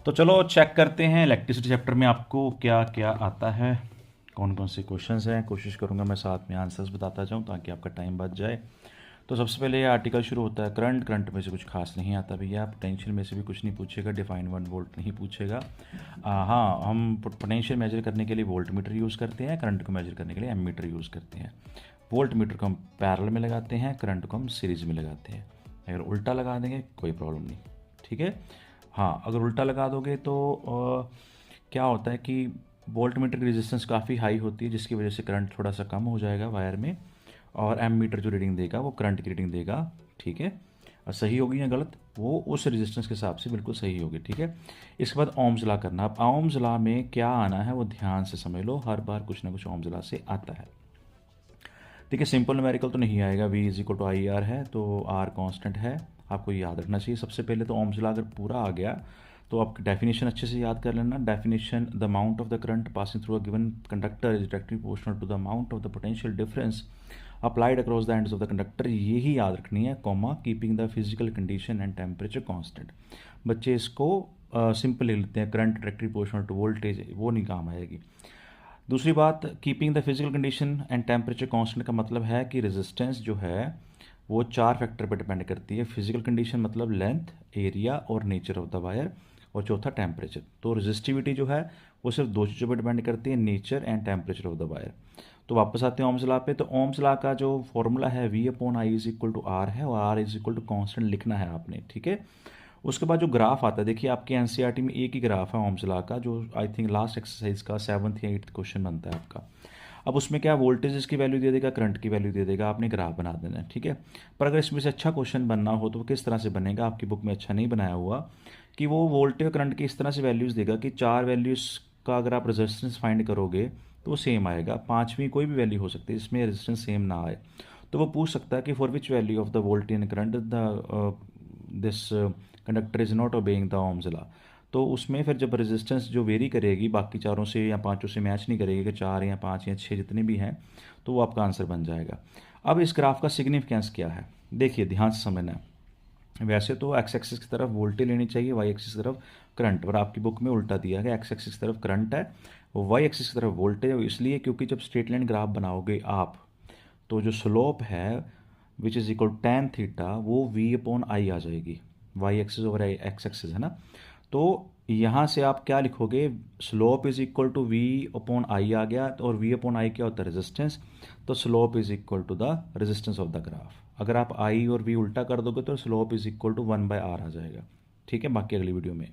तो चलो चेक करते हैं इलेक्ट्रिसिटी चैप्टर में आपको क्या क्या आता है, कौन कौन से क्वेश्चंस हैं। कोशिश करूंगा मैं साथ में आंसर्स बताता जाऊं ताकि आपका टाइम बच जाए। तो सबसे पहले ये आर्टिकल शुरू होता है करंट। करंट में से कुछ खास नहीं आता भैया। पोटेंशियल में से भी कुछ नहीं पूछेगा। डिफाइन 1 वोल्ट नहीं पूछेगा। हाँ, हम पोटेंशियल मेजर करने के लिए वोल्ट मीटर यूज़ करते हैं, करंट को मेजर करने के लिए एमीटर यूज़ करते हैं। वोल्ट मीटर को हम पैरेलल में लगाते हैं, करंट को हम सीरीज में लगाते हैं। अगर उल्टा लगा देंगे कोई प्रॉब्लम नहीं, ठीक है। हाँ, अगर उल्टा लगा दोगे तो क्या होता है कि वोल्ट मीटर की रेजिस्टेंस काफ़ी हाई होती है, जिसकी वजह से करंट थोड़ा सा कम हो जाएगा वायर में, और एम मीटर जो रीडिंग देगा वो करंट की रीडिंग देगा, ठीक है। और सही होगी या गलत, वो उस रेजिस्टेंस के हिसाब से बिल्कुल सही होगी, ठीक है। इसके बाद ओम्स लॉ करना। अब ओम्स लॉ में क्या आना है वो ध्यान से समझ लो, हर बार कुछ ना कुछ ओम्स लॉ से आता है। देखिए, सिंपल न्यूमेरिकल तो नहीं आएगा। V is equal to I R है तो R कांस्टेंट है, आपको याद रखना चाहिए। सबसे पहले तो ओम्स लॉ अगर पूरा आ गया तो आप डेफिनेशन अच्छे से याद कर लेना। Definition, the amount of the current passing through a given conductor is directly proportional to the amount of the potential difference applied across the ends of the conductor, ये ही याद रखनी है, comma keeping the physical condition and temperature constant. बच्चे इसको simple ले लेते हैं, current directly proportional to voltage, वो नहीं काम आएगी। दूसरी बात, keeping the physical condition and temperature constant का मतलब है कि रेजिस्टेंस जो है वो 4 फैक्टर पर डिपेंड करती है। फिजिकल कंडीशन मतलब लेंथ, एरिया और नेचर ऑफ द वायर, और चौथा टेम्परेचर। तो रेजिस्टिविटी जो है वो सिर्फ 2 चीज़ों पर डिपेंड करती है, nature and temperature of the wire. तो वापस आते हैं ओम्स लॉ पे। तो ओम्स लॉ का जो फॉर्मूला है V/I is equal to R है, और R is equal to constant लिखना है आपने, ठीक है। उसके बाद जो ग्राफ आता है, देखिए आपके एनसीईआरटी में एक ही ग्राफ है ओम्स लॉ का, जो आई थिंक लास्ट एक्सरसाइज का 7th या 8th क्वेश्चन बनता है आपका। अब उसमें क्या वोल्टेज की वैल्यू दे देगा, करंट की वैल्यू दे देगा, आपने ग्राफ बना देना है, ठीक है। पर अगर इसमें से अच्छा क्वेश्चन बनना हो तो वो किस तरह से बनेगा, आपकी बुक में अच्छा नहीं बनाया हुआ, कि वो वोल्टेज और करंट की इस तरह से वैल्यूज़ देगा कि 4 वैल्यूज़ का अगर आप रेजिस्टेंस फाइंड करोगे तो वो सेम आएगा। पाँचवीं कोई भी वैल्यू हो सकती है जिसमें रेजिस्टेंस सेम ना आए, तो वो पूछ सकता है कि for which value of the voltage and current the this conductor is not obeying the Ohm's law. तो उसमें फिर जब रेजिस्टेंस जो वेरी करेगी, बाकी चारों से या पांचों से मैच नहीं करेगी, कि 4 या 5 या 6 जितने भी हैं, तो वो आपका आंसर बन जाएगा। अब इस ग्राफ का सिग्निफिकेंस क्या है, देखिए ध्यान से समझना है। वैसे तो एक्स एक्सिस की तरफ वोल्टेज लेनी चाहिए, वाई एक्सिस की तरफ करंट, और आपकी बुक में उल्टा दिया है, एक्स एक्सिस की तरफ करंट है, वाई एक्सिस की तरफ वोल्टेज है। इसलिए क्योंकि जब स्ट्रेट लाइन ग्राफ बनाओगे आप, तो जो स्लोप है which is equal tan theta, वो V/I आ जाएगी। Y axis over X axis है ना। तो यहाँ से आप क्या लिखोगे, slope is equal to V/I आ गया, और V/I क्या होता है, रेजिस्टेंस। तो slope is equal to the resistance of the graph. अगर आप I और V उल्टा कर दोगे तो slope is equal to 1/R आ जाएगा, ठीक है। बाकी अगली वीडियो में